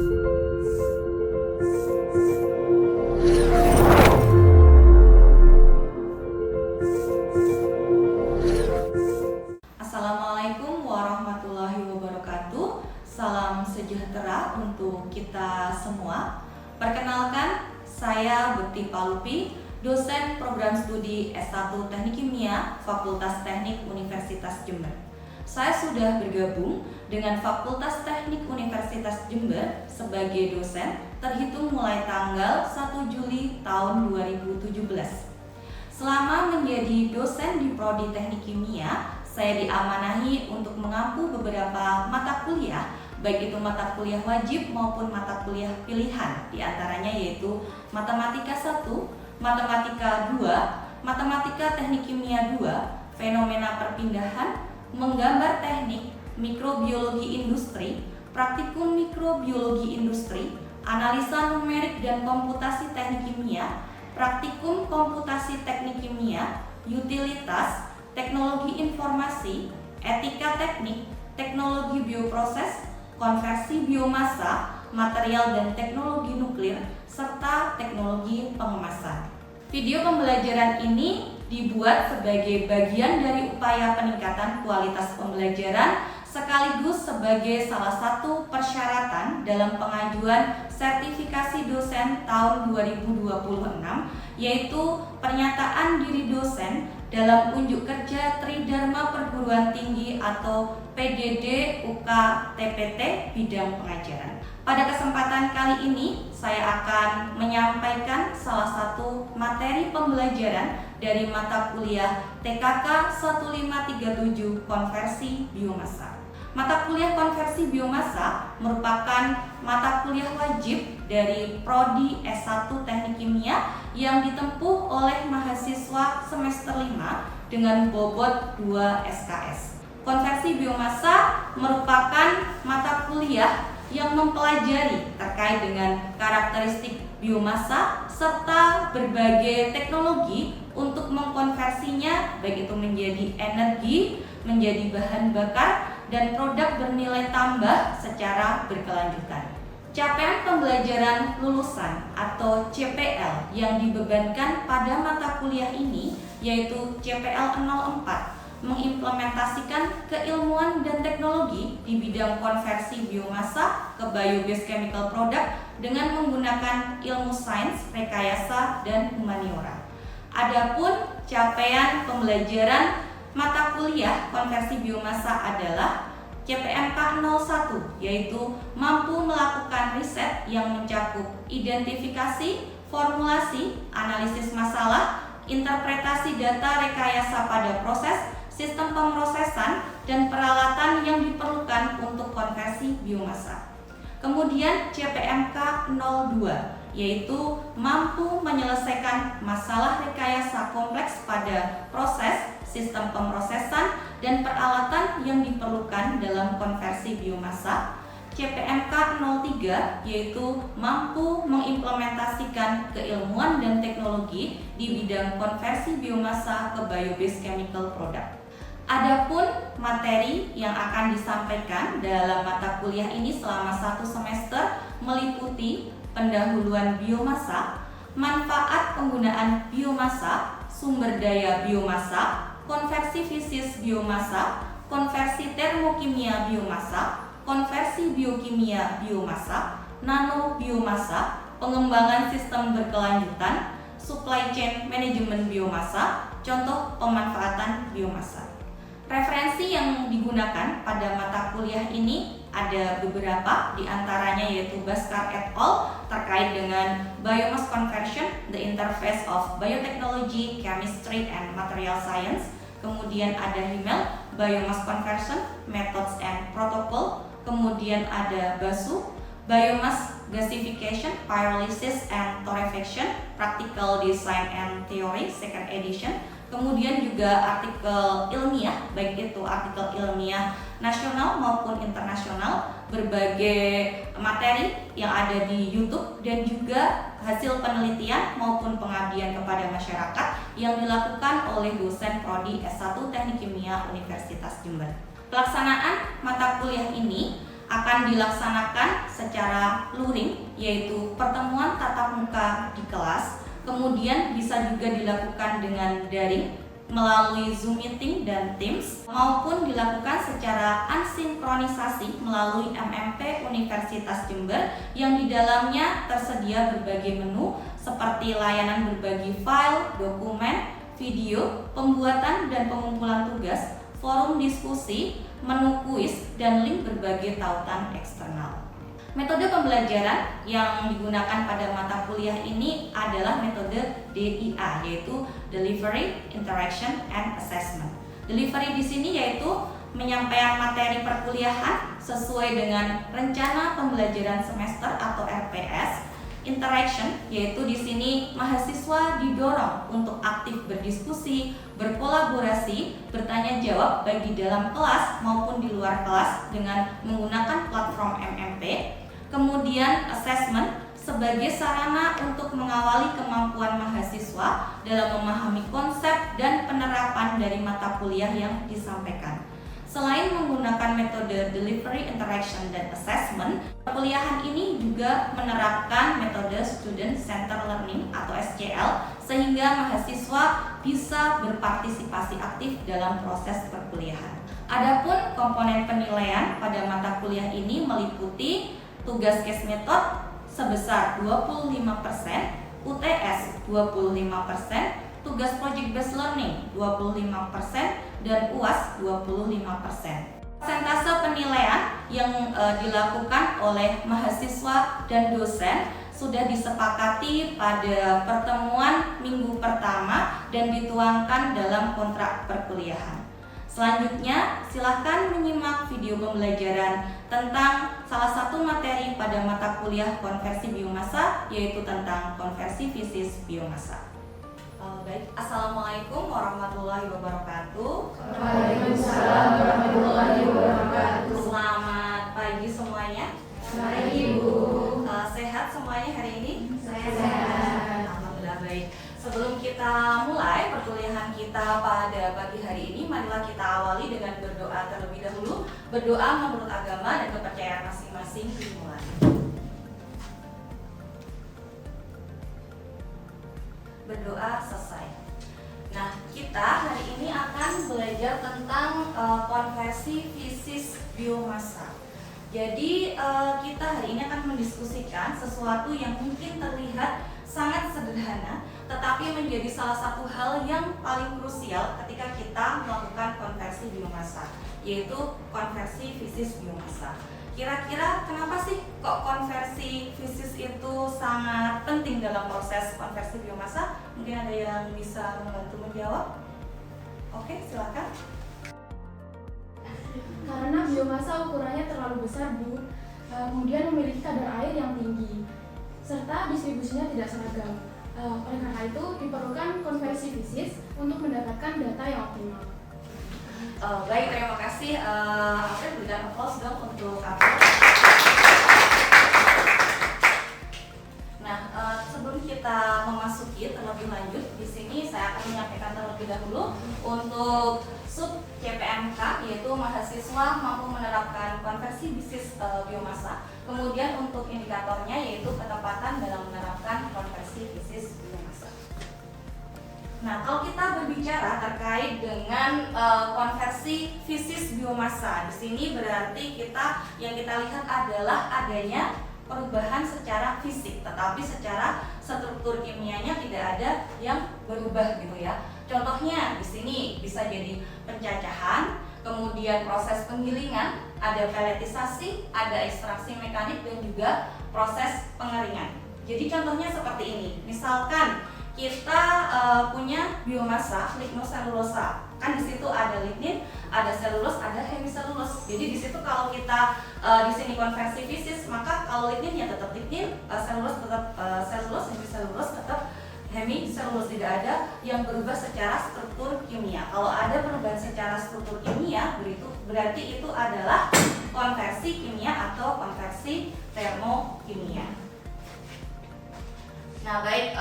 Assalamualaikum warahmatullahi wabarakatuh. Salam sejahtera untuk kita semua. Perkenalkan, saya Bekti Palupi, dosen program studi S1 Teknik Kimia Fakultas Teknik Universitas Jember. Saya sudah bergabung dengan Fakultas Teknik Universitas Jember sebagai dosen terhitung mulai tanggal 1 Juli tahun 2017. Selama menjadi dosen di Prodi Teknik Kimia, saya diamanahi untuk mengampu beberapa mata kuliah, baik itu mata kuliah wajib maupun mata kuliah pilihan, diantaranya yaitu Matematika 1, Matematika 2, Matematika Teknik Kimia 2, Fenomena Perpindahan, Menggambar Teknik, Mikrobiologi Industri, Praktikum Mikrobiologi Industri, Analisa Numerik dan Komputasi Teknik Kimia, Praktikum Komputasi Teknik Kimia, Utilitas, Teknologi Informasi, Etika Teknik, Teknologi Bioproses, Konversi Biomasa, Material dan Teknologi Nuklir, serta Teknologi Pengemasan. Video pembelajaran ini dibuat sebagai bagian dari upaya peningkatan kualitas pembelajaran sekaligus sebagai salah satu persyaratan dalam pengajuan sertifikasi dosen tahun 2026, yaitu pernyataan diri dosen dalam unjuk kerja Tridharma Perguruan Tinggi atau PDD UK TPT bidang pengajaran. Pada kesempatan kali ini, saya akan menyampaikan salah satu materi pembelajaran dari mata kuliah TKK 1537 Konversi Biomasa. Mata kuliah konversi biomasa merupakan mata kuliah wajib dari Prodi S1 Teknik Kimia yang ditempuh oleh mahasiswa semester 5 dengan bobot 2 SKS. Konversi biomasa merupakan mata kuliah yang mempelajari terkait dengan karakteristik biomasa serta berbagai teknologi untuk mengkonversinya, baik itu menjadi energi, menjadi bahan bakar, dan produk bernilai tambah secara berkelanjutan. Capaian pembelajaran lulusan atau CPL yang dibebankan pada mata kuliah ini yaitu CPL 04, mengimplementasikan keilmuan dan teknologi di bidang konversi biomasa ke bio-based chemical product dengan menggunakan ilmu sains, rekayasa, dan humaniora. Adapun capaian pembelajaran mata kuliah konversi biomasa adalah CPMK 01, yaitu mampu melakukan riset yang mencakup identifikasi, formulasi, analisis masalah, interpretasi data rekayasa pada proses, sistem pemrosesan, dan peralatan yang diperlukan untuk konversi biomasa. Kemudian CPMK 02, yaitu mampu menyelesaikan masalah rekayasa kompleks pada proses, sistem pemrosesan, dan peralatan yang diperlukan dalam konversi biomasa. CPMK 03, yaitu mampu mengimplementasikan keilmuan dan teknologi di bidang konversi biomasa ke bio-based chemical product. Adapun materi yang akan disampaikan dalam mata kuliah ini selama 1 semester meliputi pendahuluan biomasa, manfaat penggunaan biomasa, sumber daya biomasa, konversi fisis biomasa, konversi termokimia biomasa, konversi biokimia biomasa, nano biomasa, pengembangan sistem berkelanjutan, supply chain manajemen biomasa, contoh pemanfaatan biomasa. Referensi yang digunakan pada mata kuliah ini ada beberapa, diantaranya yaitu Bhaskar et al. Terkait dengan Biomass Conversion, The Interface of Biotechnology, Chemistry, and Material Science. Kemudian ada Himmel, Biomass Conversion, Methods and Protocol. Kemudian ada Basu, Biomass Gasification, Pyrolysis and Torrefaction, Practical Design and Theory, second edition. Kemudian juga artikel ilmiah, baik itu artikel ilmiah nasional maupun internasional, berbagai materi yang ada di YouTube, dan juga hasil penelitian maupun pengabdian kepada masyarakat yang dilakukan oleh dosen Prodi S1 Teknik Kimia Universitas Jember. Pelaksanaan mata kuliah ini akan dilaksanakan secara luring, yaitu pertemuan tatap muka di kelas, kemudian bisa juga dilakukan dengan daring melalui Zoom Meeting dan Teams, maupun dilakukan secara asinkronisasi melalui MMP Universitas Jember yang di dalamnya tersedia berbagai menu seperti layanan berbagi file, dokumen, video, pembuatan dan pengumpulan tugas, forum diskusi, menu kuis, dan link berbagai tautan eksternal. Metode pembelajaran yang digunakan pada mata kuliah ini adalah metode DIA, yaitu Delivery, Interaction, and Assessment. Delivery di sini yaitu menyampaikan materi perkuliahan sesuai dengan rencana pembelajaran semester atau RPS. Interaction yaitu di sini mahasiswa didorong untuk aktif berdiskusi, berkolaborasi, bertanya jawab baik di dalam kelas maupun di luar kelas dengan menggunakan platform MMP. Kemudian assessment sebagai sarana untuk mengawali kemampuan mahasiswa dalam memahami konsep dan penerapan dari mata kuliah yang disampaikan. Selain menggunakan metode delivery, interaction, dan assessment, perkuliahan ini juga menerapkan metode student centered learning atau SCL sehingga mahasiswa bisa berpartisipasi aktif dalam proses perkuliahan. Adapun komponen penilaian pada mata kuliah ini meliputi tugas case method sebesar 25%, UTS 25%, tugas project based learning 25%, dan UAS 25%. Persentase penilaian yang dilakukan oleh mahasiswa dan dosen sudah disepakati pada pertemuan minggu pertama dan dituangkan dalam kontrak perkuliahan. Selanjutnya, silahkan menyimak video pembelajaran tentang salah satu materi pada mata kuliah konversi biomasa, yaitu tentang konversi fisis biomasa. Baik, Assalamualaikum warahmatullahi wabarakatuh. Waalaikumsalam warahmatullahi wabarakatuh. Selamat pagi semuanya. Baik, Ibu. Sehat semuanya hari ini? Sehat. Alhamdulillah baik. Sebelum kita mulai perkuliahan kita pada pagi hari ini, marilah kita awali dengan berdoa terlebih dahulu. Berdoa menurut agama dan kepercayaan masing-masing dimulai. Berdoa selesai. Nah, kita hari ini akan belajar tentang konversi fisis biomasa. Jadi kita hari ini akan mendiskusikan sesuatu yang mungkin terlihat sangat sederhana, tetapi menjadi salah satu hal yang paling krusial ketika kita melakukan konversi biomasa, yaitu konversi fisis biomasa. Kira-kira kenapa sih kok konversi fisis itu sangat penting dalam proses konversi biomasa? Mungkin ada yang bisa membantu menjawab? Oke, silakan. Karena biomasa ukurannya terlalu besar, Bu, kemudian memiliki kadar air yang tinggi, serta distribusinya tidak seragam. Oleh karena itu diperlukan konversi fisis untuk mendapatkan data yang optimal. Baik, terima kasih. Alfred, berikan applause dong untuk Alfred. Nah, sebelum kita memasuki terlebih lanjut, di sini saya akan menyampaikan terlebih dahulu untuk sub CPMK, yaitu mahasiswa mampu menerapkan konversi bisnis biomasa. Kemudian untuk indikatornya yaitu ketepatan dalam menerapkan konversi bisnis biomasa. Nah, kalau kita berbicara terkait dengan konversi fisis biomasa, di sini berarti yang kita lihat adalah adanya perubahan secara fisik, tetapi secara struktur kimianya tidak ada yang berubah gitu ya. Contohnya di sini bisa jadi pencacahan, kemudian proses penggilingan, ada peletisasi, ada ekstraksi mekanik, dan juga proses pengeringan. Jadi contohnya seperti ini, misalkan kita punya biomasa lignoselulosa, kan di situ ada lignin, ada selulus, ada hemiselulus. Jadi di situ kalau kita di sini konversi fisis, maka kalau lignin ya tetap lignin, selulus tetap selulus, hemiselulus tetap hemiselulus, tidak ada yang berubah secara struktur kimia. Kalau ada perubahan secara struktur kimia, berarti itu adalah konversi kimia atau konversi termokimia. Nah, baik,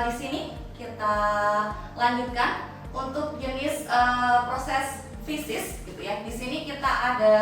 di sini kita lanjutkan untuk jenis proses fisis gitu ya. Di sini kita ada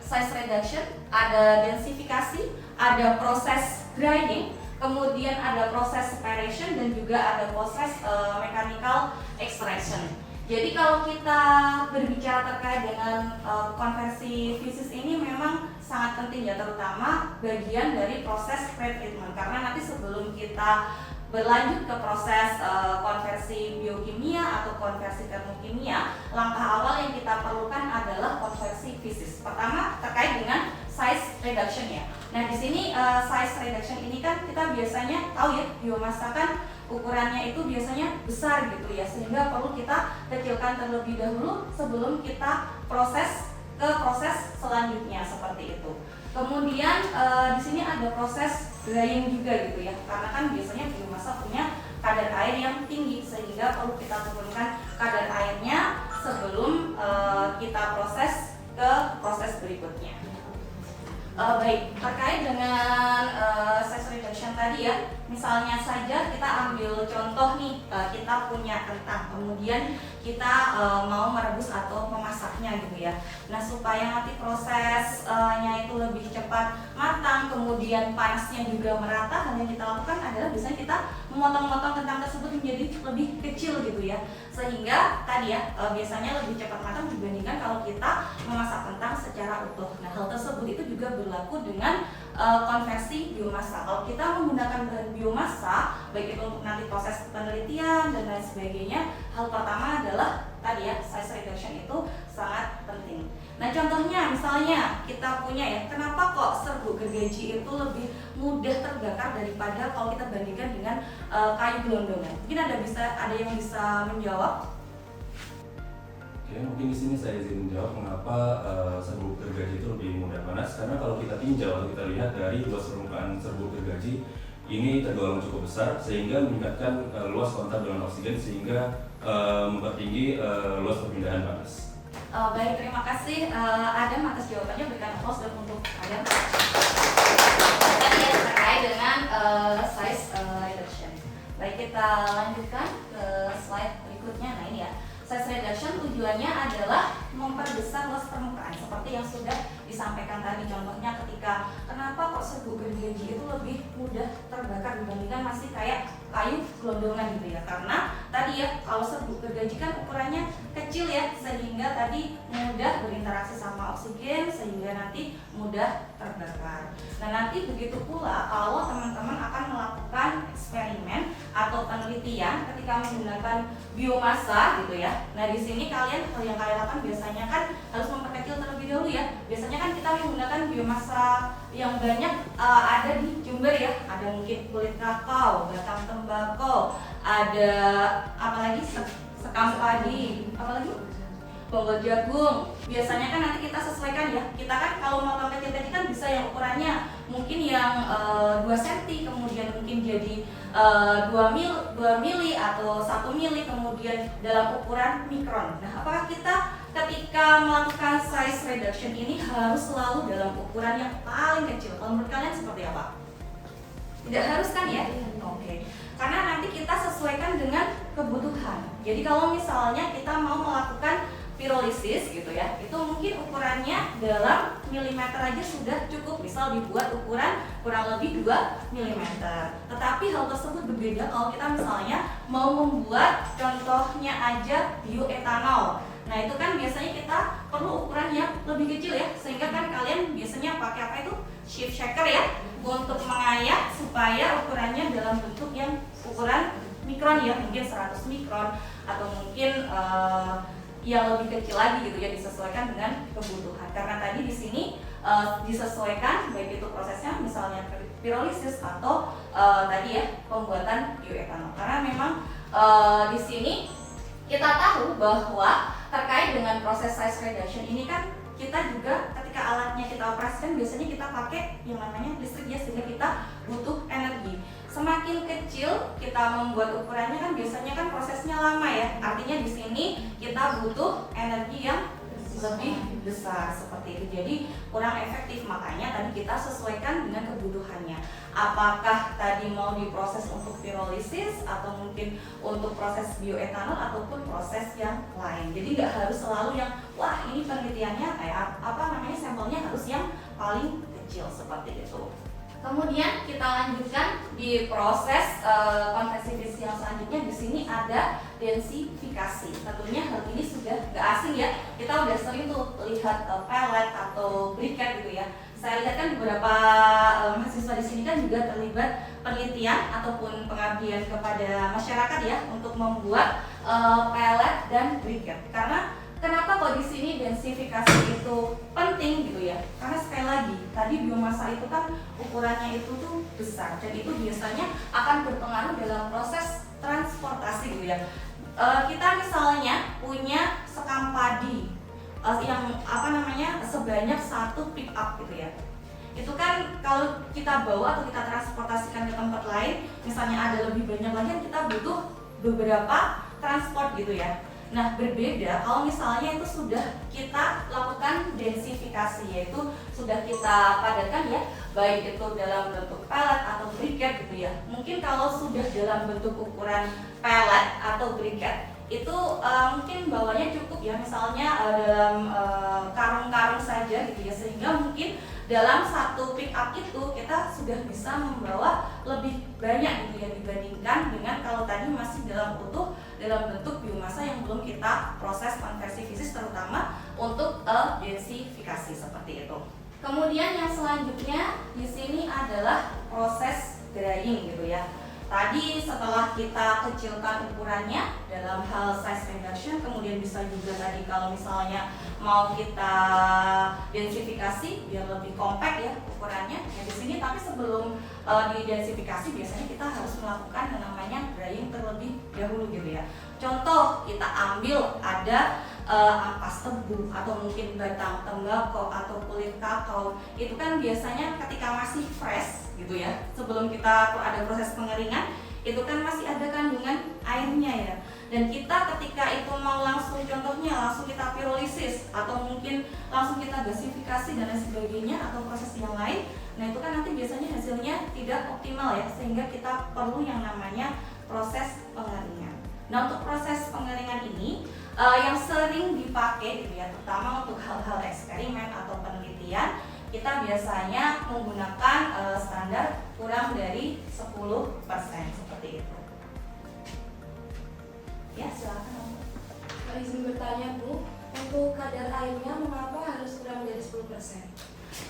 size reduction, ada densifikasi, ada proses grinding, kemudian ada proses separation, dan juga ada proses mechanical extraction. Jadi kalau kita berbicara terkait dengan konversi fisis ini memang sangat penting ya, terutama bagian dari proses pretreatment, karena nanti sebelum kita berlanjut ke proses konversi biokimia atau konversi termokimia, langkah awal yang kita perlukan adalah konversi fisis. Pertama terkait dengan size reduction ya. Nah di sini size reduction ini kan kita biasanya tahu ya, biomasa kan ukurannya itu biasanya besar gitu ya, sehingga perlu kita kecilkan terlebih dahulu sebelum kita proses ke proses selanjutnya seperti itu. Kemudian di sini ada proses drying juga gitu ya, karena kan biasanya biomasa punya kadar air yang tinggi, sehingga perlu kita turunkan kadar airnya sebelum kita proses ke proses berikutnya. Baik, terkait dengan size reduction tadi ya, misalnya saja kita ambil contoh nih, kita punya kentang, kemudian kita mau merebus atau memasaknya gitu ya. Nah supaya nanti prosesnya itu lebih cepat matang, kemudian panasnya juga merata, hal yang kita lakukan adalah biasanya kita memotong-motong kentang tersebut menjadi lebih kecil gitu ya, sehingga tadi ya biasanya lebih cepat matang dibandingkan kalau kita memasak kentang secara utuh. Nah hal tersebut itu juga berlaku dengan konversi biomasa. Kalau kita menggunakan bahan biomasa, baik itu untuk nanti proses penelitian dan lain sebagainya, hal pertama adalah tadi ya, size reduction itu sangat penting. Nah contohnya misalnya kita punya ya, kenapa kok serbuk gergaji itu lebih mudah terbakar daripada kalau kita bandingkan dengan kayu gelondongan? Mungkin ada yang bisa menjawab? Oke, mungkin di sini saya izin menjawab mengapa serbuk gergaji itu lebih mudah panas. Karena kalau kita tinjau, kita lihat dari luas permukaan serbuk gergaji ini tergolong cukup besar, sehingga meningkatkan luas kontak dengan oksigen, sehingga mempertinggi luas perpindahan panas. Baik, terima kasih Adam atas jawabannya. Berikan applause untuk Adam. Tadi ya terkait dengan size reduction. Baik, kita lanjutkan ke slide berikutnya. Nah ini ya, size reduction tujuannya adalah memperbesar luas permukaan seperti yang sudah disampaikan tadi. Contohnya ketika kenapa kok serbuk gergaji itu lebih mudah terbakar dibandingkan masih kayak kayu gelondongan gitu ya, karena tadi ya kalau serbuk gergaji kan ukurannya kecil ya, sehingga tadi mudah berinteraksi sama oksigen sehingga nanti mudah terbakar. Nah nanti begitu pula kalau teman-teman akan melakukan eksperimen atau penelitian ketika menggunakan biomasa gitu ya. Nah di sini kalian yang kalian lakukan biasanya kan harus memperkecil terlebih dahulu ya. Biasanya kan kita menggunakan biomasa yang banyak ada di Jember ya. Ada mungkin kulit kakao, batang tembakau, ada apalagi sekam padi, apalagi bonggol jagung. Biasanya kan nanti kita sesuaikan ya. Kita kan kalau motong kecil tadi kan bisa yang ukurannya mungkin yang 2 cm, kemudian mungkin jadi 2 mili atau 1 mili, kemudian dalam ukuran mikron. Nah, apakah kita ketika melakukan size reduction ini harus selalu dalam ukuran yang paling kecil? Kalau menurut kalian seperti apa? Tidak harus kan ya? Oke. Karena nanti kita sesuaikan dengan kebutuhan. Jadi kalau misalnya kita mau melakukan pirolisis gitu ya, itu mungkin ukurannya dalam milimeter aja sudah cukup. Misal dibuat ukuran kurang lebih 2 mm. Tetapi hal tersebut berbeda kalau kita misalnya mau membuat contohnya aja bioetanol. Nah itu kan biasanya kita perlu ukuran yang lebih kecil ya, sehingga kan kalian biasanya pakai apa itu? Shift shaker ya, untuk mengayak supaya ukurannya dalam bentuk yang ukuran mikron ya, mungkin 100 mikron atau mungkin yang lebih kecil lagi gitu ya, disesuaikan dengan kebutuhan. Karena tadi di sini disesuaikan baik itu prosesnya misalnya pirolisis atau tadi ya pembuatan bioetanol. Karena memang di sini kita tahu bahwa terkait dengan proses size reduction ini kan kita juga ketika alatnya kita operasikan biasanya kita pakai yang namanya listrik ya, sehingga kita butuh energi. Semakin kecil kita membuat ukurannya kan biasanya kan prosesnya lama ya. Artinya di sini kita butuh energi yang lebih besar seperti itu. Jadi kurang efektif, makanya tadi kita sesuaikan dengan kebutuhannya. apakah tadi mau diproses untuk pirolisis atau mungkin untuk proses bioetanol ataupun proses yang lain. Jadi nggak harus selalu yang wah ini penelitiannya kayak sampelnya harus yang paling kecil seperti itu. Kemudian kita lanjutkan di proses konversi fisik yang selanjutnya. Di sini ada densifikasi. Tentunya hal ini sudah nggak asing ya. Kita udah sering tuh lihat pellet atau briquette gitu ya. Saya lihat kan beberapa mahasiswa di sini kan juga terlibat penelitian ataupun pengabdian kepada masyarakat ya untuk membuat pellet dan briquette. Karena kenapa kok di sini densifikasi itu penting gitu ya? Karena sekali lagi tadi biomasa itu kan ukurannya itu tuh besar dan itu biasanya akan berpengaruh dalam proses transportasi gitu ya. Kita misalnya punya sekam padi yang sebanyak 1 pick up gitu ya. Itu kan kalau kita bawa atau kita transportasikan ke tempat lain, misalnya ada lebih banyak lagi, kita butuh beberapa transport gitu ya. Nah, berbeda kalau misalnya itu sudah kita lakukan densifikasi, yaitu sudah kita padatkan ya, baik itu dalam bentuk pellet atau briquette gitu ya. Mungkin kalau sudah dalam bentuk ukuran pellet atau briquette itu mungkin bawahnya cukup ya, misalnya dalam karung-karung saja gitu ya, sehingga mungkin dalam 1 pick up itu kita sudah bisa membawa lebih banyak gitu ya dibandingkan dengan kalau tadi masih dalam utuh dalam bentuk biomasa yang belum kita proses konversi fisik, terutama untuk densifikasi seperti itu. Kemudian yang selanjutnya di sini adalah proses drying gitu ya. Tadi setelah kita kecilkan ukurannya dalam hal size reduction, kemudian bisa juga tadi kalau misalnya mau kita densifikasi biar lebih compact ya ukurannya. Ya di sini tapi sebelum didensifikasi biasanya kita harus melakukan yang namanya drying terlebih dahulu gitu ya. Contoh kita ambil ada ampas tebu atau mungkin batang tembakau atau kulit kakao, itu kan biasanya ketika masih fresh gitu ya, sebelum kita ada proses pengeringan itu kan masih ada kandungan airnya ya, dan kita ketika itu mau langsung contohnya langsung kita pirolisis atau mungkin langsung kita gasifikasi dan lain sebagainya atau proses yang lain, nah itu kan nanti biasanya hasilnya tidak optimal ya, sehingga kita perlu yang namanya proses pengeringan. Nah untuk proses pengeringan ini yang sering dipakai gitu ya, terutama untuk hal-hal eksperimen atau penelitian, kita biasanya menggunakan standar kurang dari 10% seperti itu. Ya silakan. Izin bertanya Bu, untuk kadar airnya mengapa harus kurang dari 10%?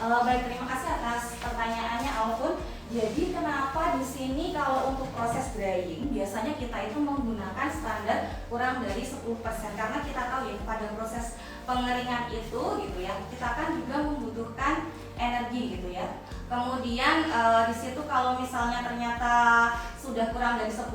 Baik, terima kasih atas pertanyaannya Alvin. Jadi kenapa di sini kalau untuk proses drying biasanya kita itu menggunakan standar kurang dari 10%, karena kita tahu ya pada proses pengeringan itu gitu ya, kita kan juga membutuhkan energi gitu ya. Kemudian di situ kalau misalnya ternyata sudah kurang dari 10%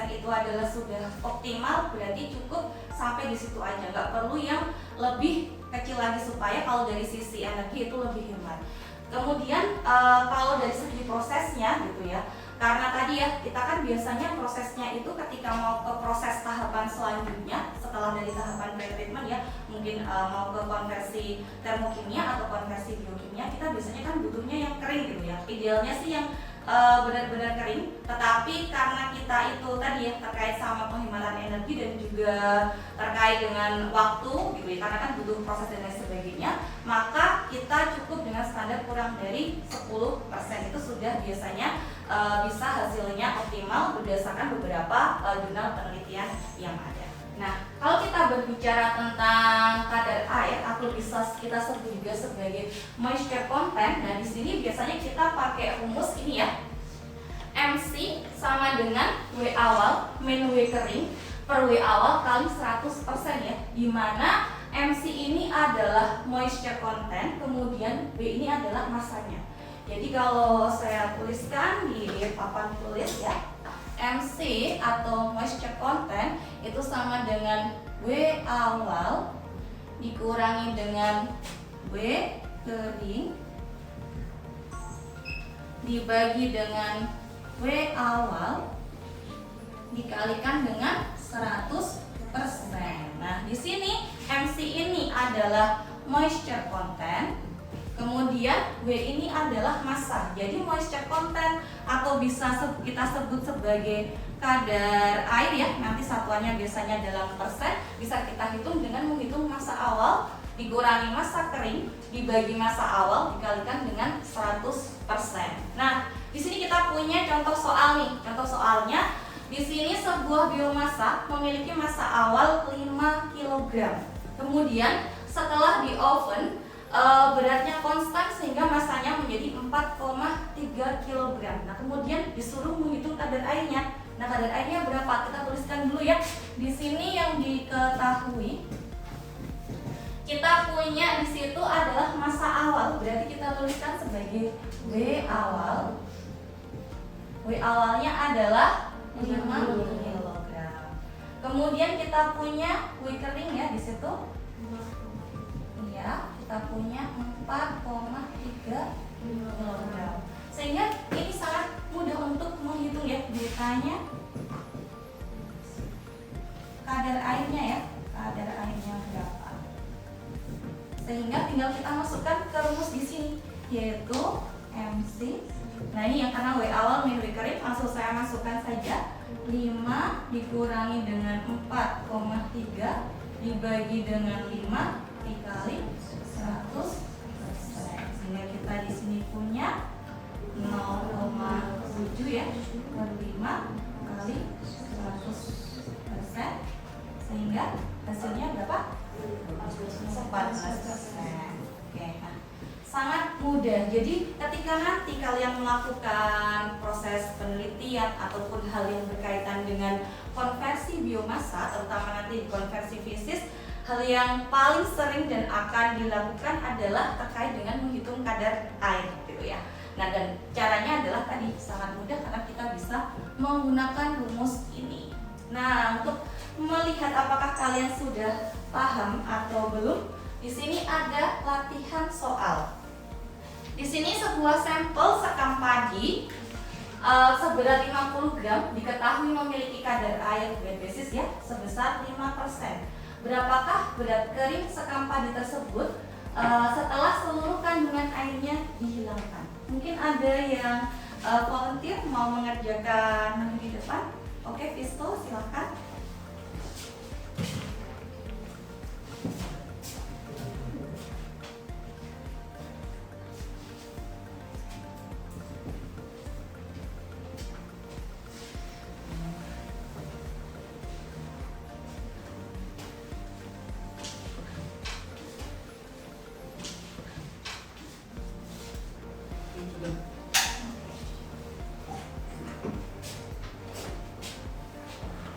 itu adalah sudah optimal, berarti cukup sampai di situ aja, nggak perlu yang lebih kecil lagi supaya kalau dari sisi energi itu lebih hemat. Kemudian kalau dari segi prosesnya gitu ya, karena tadi ya kita kan biasanya prosesnya itu ketika mau ke proses tahapan selanjutnya setelah dari tahapan pretreatment ya, mungkin mau ke konversi termokimia atau konversi biokimia, kita biasanya kan butuhnya yang kering gitu ya. Idealnya sih yang benar-benar kering, tetapi karena kita itu tadi ya terkait sama penghematan energi dan juga terkait dengan waktu gitu ya, karena kan butuh proses dan lain sebagainya, maka kita cukup dengan standar kurang dari 10%, itu sudah biasanya bisa hasilnya optimal berdasarkan beberapa jurnal penelitian yang ada. Nah, kalau kita berbicara tentang kadar air atau bisa kita sebut juga sebagai moisture content, nah di sini biasanya kita pakai rumus ini ya. MC sama dengan W awal min W kering per W awal kali 100% ya. Di mana MC ini adalah moisture content, kemudian W ini adalah masanya. Jadi kalau saya tuliskan di papan tulis ya, MC atau moisture content itu sama dengan W awal dikurangi dengan W kering dibagi dengan W awal dikalikan dengan 100%. Nah, di sini MC ini adalah moisture content, Kemudian W ini adalah massa. Jadi moisture content atau bisa kita sebut sebagai kadar air ya. Nanti satuannya biasanya dalam persen. Bisa kita hitung dengan menghitung massa awal dikurangi massa kering dibagi massa awal dikalikan dengan 100%. Nah, di sini kita punya contoh soal nih. Contoh soalnya di sini sebuah biomasa memiliki massa awal 5 kg. Kemudian setelah di oven beratnya konstan sehingga masanya menjadi 4,3 kg. Nah, kemudian disuruh menghitung kadar airnya. Nah, kadar airnya berapa? Kita tuliskan dulu ya. Di sini yang diketahui kita punya di situ adalah massa awal. Berarti kita tuliskan sebagai W awal. W awalnya adalah 5 kg. Kemudian kita punya W kering ya di situ. Iya, kita punya 4,3 kg. Sehingga ini sangat mudah untuk menghitung ya. Ditanya kadar airnya ya, kadar airnya berapa. Sehingga tinggal kita masukkan ke rumus di sini yaitu MC. Nah, ini yang karena W awal min W kering langsung saya masukkan saja 5 dikurangi dengan 4,3 dibagi dengan 5 dikali 100%. Sehingga kita di sini punya 0,7 ya per 5 kali 100%. Sehingga hasilnya berapa? 14%. Oke, nah, sangat mudah. Jadi ketika nanti kalian melakukan proses penelitian ataupun hal yang berkaitan dengan konversi biomasa, terutama nanti konversi fisis, hal yang paling sering dan akan dilakukan adalah terkait dengan menghitung kadar air gitu ya. Nah, dan caranya adalah tadi sangat mudah karena kita bisa menggunakan rumus ini. Nah, untuk melihat apakah kalian sudah paham atau belum, di sini ada latihan soal. Di sini sebuah sampel sekam padi seberat 50 gram diketahui memiliki kadar air bed basis ya sebesar 5%. Berapakah berat kering sekam padi tersebut setelah seluruh kandungan airnya dihilangkan? Mungkin ada yang volunteer mau mengerjakan di depan. Oke, Visto silakan.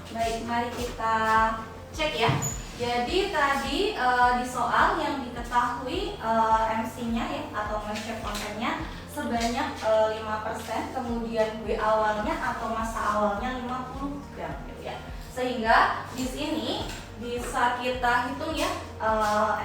Baik, mari kita cek ya. Jadi tadi di soal yang diketahui MC-nya ya atau moisture content-nya sebanyak 5%, kemudian W awalnya atau massa awalnya 50 gram gitu ya. Sehingga di sini bisa kita hitung ya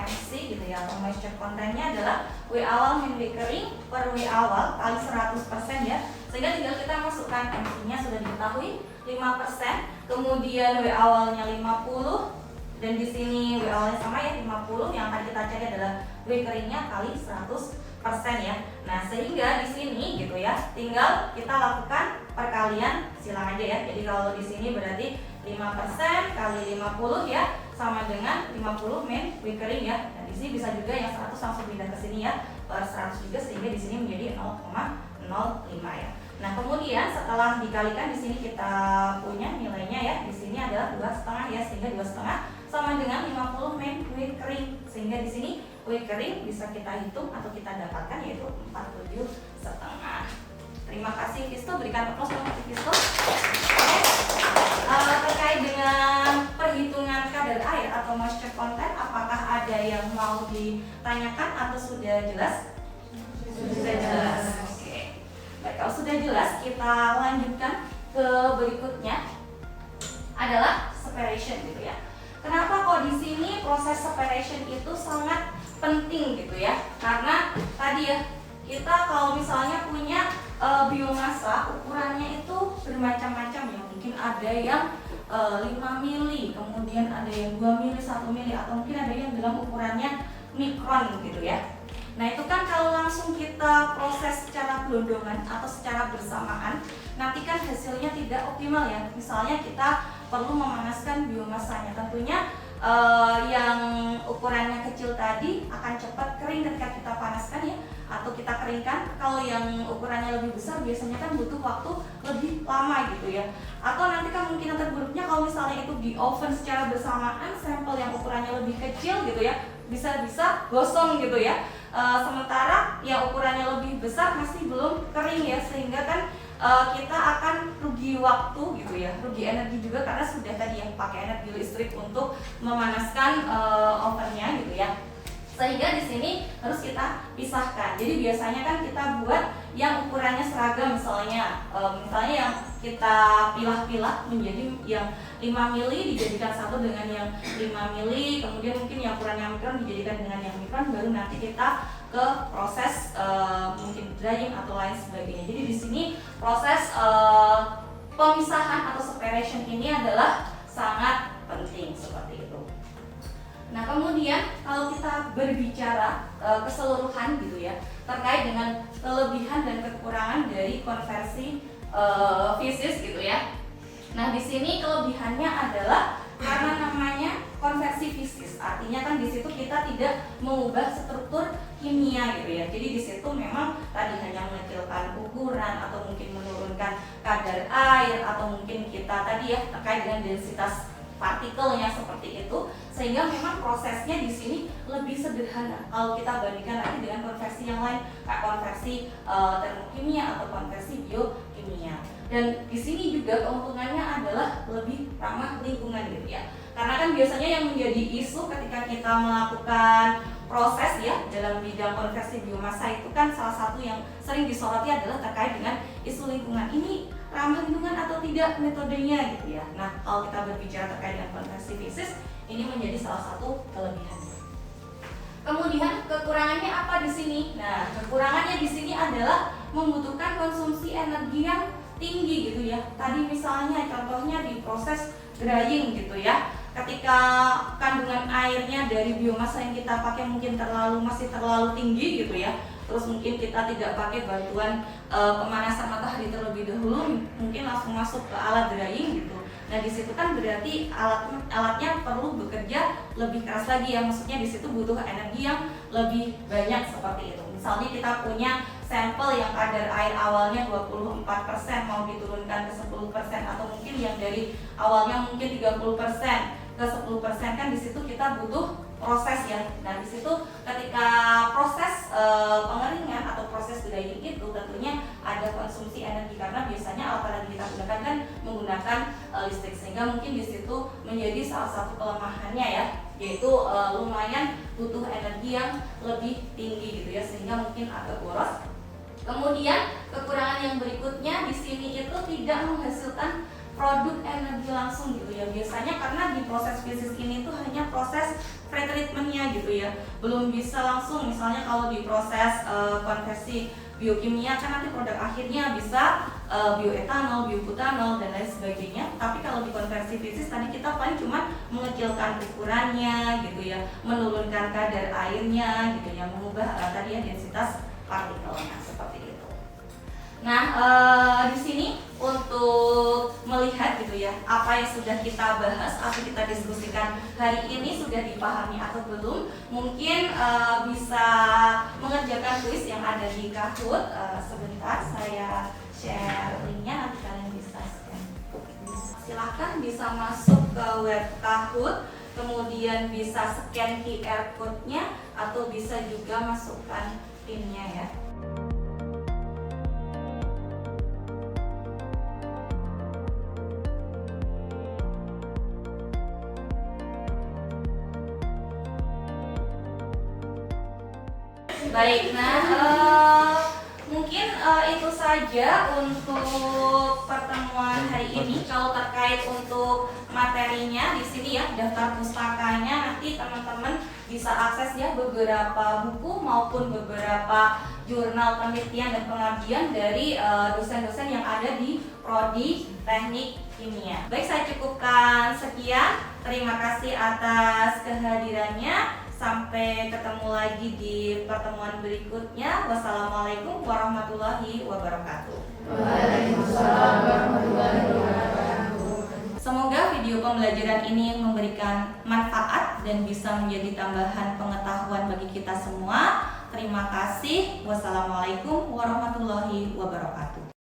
MC gitu ya atau moisture content-nya adalah W awal min W kering per W awal kali 100% ya. Sehingga tinggal kita masukkan MC-nya sudah diketahui 5%, kemudian W awalnya 50 dan di sini W awalnya sama ya 50, yang akan kita cari adalah W keringnya kali 100% ya. Nah, sehingga di sini gitu ya, tinggal kita lakukan perkalian silang aja ya. Jadi kalau di sini berarti 5% kali 50 ya sama dengan 50 min W kering ya. Nah, di sini bisa juga yang 100 langsung pindah ke sini ya per 100 juga sehingga di sini menjadi 0,05 ya. Nah, kemudian setelah dikalikan di sini kita punya nilainya ya. Di sini adalah 2,5 ya, sehingga 2,5 sama dengan 50 min W kering. Sehingga di sini W kering bisa kita hitung atau kita dapatkan yaitu 47,5. Terima kasih Visto, berikan aplaus untuk Visto. Oke. Terkait dengan perhitungan kadar air atau moisture content, apakah ada yang mau ditanyakan atau sudah jelas? Sudah jelas. Baik, kalau sudah jelas, kita lanjutkan ke berikutnya adalah separation gitu ya. Kenapa kok di sini proses separation itu sangat penting gitu ya? Karena tadi ya kita kalau misalnya punya biomasa ukurannya itu bermacam-macam ya. Mungkin ada yang 5 mili, kemudian ada yang 2 mili, 1 mili, atau mungkin ada yang dalam ukurannya mikron gitu ya. Nah itu kan kalau langsung kita proses secara gelondongan atau secara bersamaan, nanti kan hasilnya tidak optimal ya. Misalnya kita perlu memanaskan biomasanya, tentunya yang ukurannya kecil tadi akan cepat kering ketika kita panaskan ya, atau kita keringkan. Kalau yang ukurannya lebih besar biasanya kan butuh waktu lebih lama gitu ya. Atau nanti kemungkinan terburuknya kalau misalnya itu di oven secara bersamaan, sampel yang ukurannya lebih kecil gitu ya, bisa-bisa gosong gitu ya. Sementara yang ukurannya lebih besar masih belum kering ya, sehingga kan kita akan rugi waktu gitu ya, rugi energi juga karena sudah tadi yang pakai energi listrik untuk memanaskan ovennya gitu ya. Sehingga di sini harus kita pisahkan. Jadi biasanya kan kita buat yang ukurannya seragam, misalnya yang kita pilah-pilah menjadi yang 5 mili dijadikan satu dengan yang 5 mili, kemudian mungkin yang ukurannya mikron dijadikan dengan yang mikron, baru nanti kita ke proses mungkin drying atau lain sebagainya. Jadi di sini proses pemisahan atau separation ini adalah sangat penting seperti itu. Nah kemudian kalau kita berbicara keseluruhan gitu ya terkait dengan kelebihan dan kekurangan dari konversi fisis gitu ya. Nah di sini kelebihannya adalah karena namanya konversi fisis, artinya kan di situ kita tidak mengubah struktur kimia gitu ya. Jadi di situ memang tadi hanya mengecilkan ukuran atau mungkin menurunkan kadar air, atau mungkin kita tadi ya terkait dengan densitas partikelnya seperti itu, sehingga memang prosesnya di sini lebih sederhana kalau kita bandingkan lagi dengan konversi yang lain kayak konversi termokimia atau konversi biokimia. Dan di sini juga keuntungannya adalah lebih ramah lingkungan gitu ya. Karena kan biasanya yang menjadi isu ketika kita melakukan proses ya dalam bidang konversi biomasa itu kan salah satu yang sering disoroti adalah terkait dengan isu lingkungan. Ini ramah lingkungan atau tidak metodenya gitu ya. Nah, kalau kita berbicara terkait dengan konversi fisis, ini menjadi salah satu kelebihannya. Kemudian kekurangannya apa di sini? Nah, kekurangannya di sini adalah membutuhkan konsumsi energi yang tinggi gitu ya. Tadi misalnya contohnya di proses drying gitu ya. Ketika kandungan airnya dari biomasa yang kita pakai mungkin masih terlalu tinggi gitu ya. Terus mungkin kita tidak pakai bantuan pemanasan matahari terlebih dahulu, mungkin langsung masuk ke alat drying gitu. Nah di situ kan berarti alatnya perlu bekerja lebih keras lagi ya, maksudnya di situ butuh energi yang lebih banyak seperti itu. Misalnya kita punya sampel yang kadar air awalnya 24% mau diturunkan ke 10%, atau mungkin yang dari awalnya mungkin 30% ke 10%, kan di situ kita butuh proses ya. Nah di situ ketika proses pengeringan atau proses drying itu tentunya ada konsumsi energi, karena biasanya alat yang kita gunakan kan menggunakan listrik, sehingga mungkin di situ menjadi salah satu kelemahannya ya, yaitu lumayan butuh energi yang lebih tinggi gitu ya, sehingga mungkin agak boros. Kemudian kekurangan yang berikutnya di sini itu tidak menghasilkan produk energi langsung gitu ya. Biasanya karena di proses fisis ini tuh hanya proses pretreatmentnya gitu ya, belum bisa langsung. Misalnya kalau di proses konversi biokimia kan nanti produk akhirnya bisa bioetanol, biobutanol dan lain sebagainya. Tapi kalau di konversi fisis tadi kita paling cuma mengecilkan ukurannya gitu ya, menurunkan kadar airnya gitu ya, mengubah tadi ya densitas partikelnya seperti itu. Nah, di sini untuk melihat gitu ya, apa yang sudah kita bahas atau kita diskusikan hari ini sudah dipahami atau belum, mungkin bisa mengerjakan kuis yang ada di Kahoot. Sebentar saya share linknya, nanti kalian bisa scan. Silahkan bisa masuk ke web Kahoot, kemudian bisa scan QR code-nya, atau bisa juga masukkan PIN-nya ya. Baik, nah mungkin itu saja untuk pertemuan hari ini. Kalau terkait untuk materinya di sini ya, daftar pustakanya nanti teman-teman bisa akses ya beberapa buku maupun beberapa jurnal penelitian dan pengabdian dari dosen-dosen yang ada di Prodi Teknik Kimia. Baik, saya cukupkan sekian. Terima kasih atas kehadirannya. Sampai ketemu lagi di pertemuan berikutnya. Wassalamualaikum warahmatullahi wabarakatuh. Waalaikumsalam warahmatullahi wabarakatuh. Semoga video pembelajaran ini memberikan manfaat dan bisa menjadi tambahan pengetahuan bagi kita semua. Terima kasih. Wassalamualaikum warahmatullahi wabarakatuh.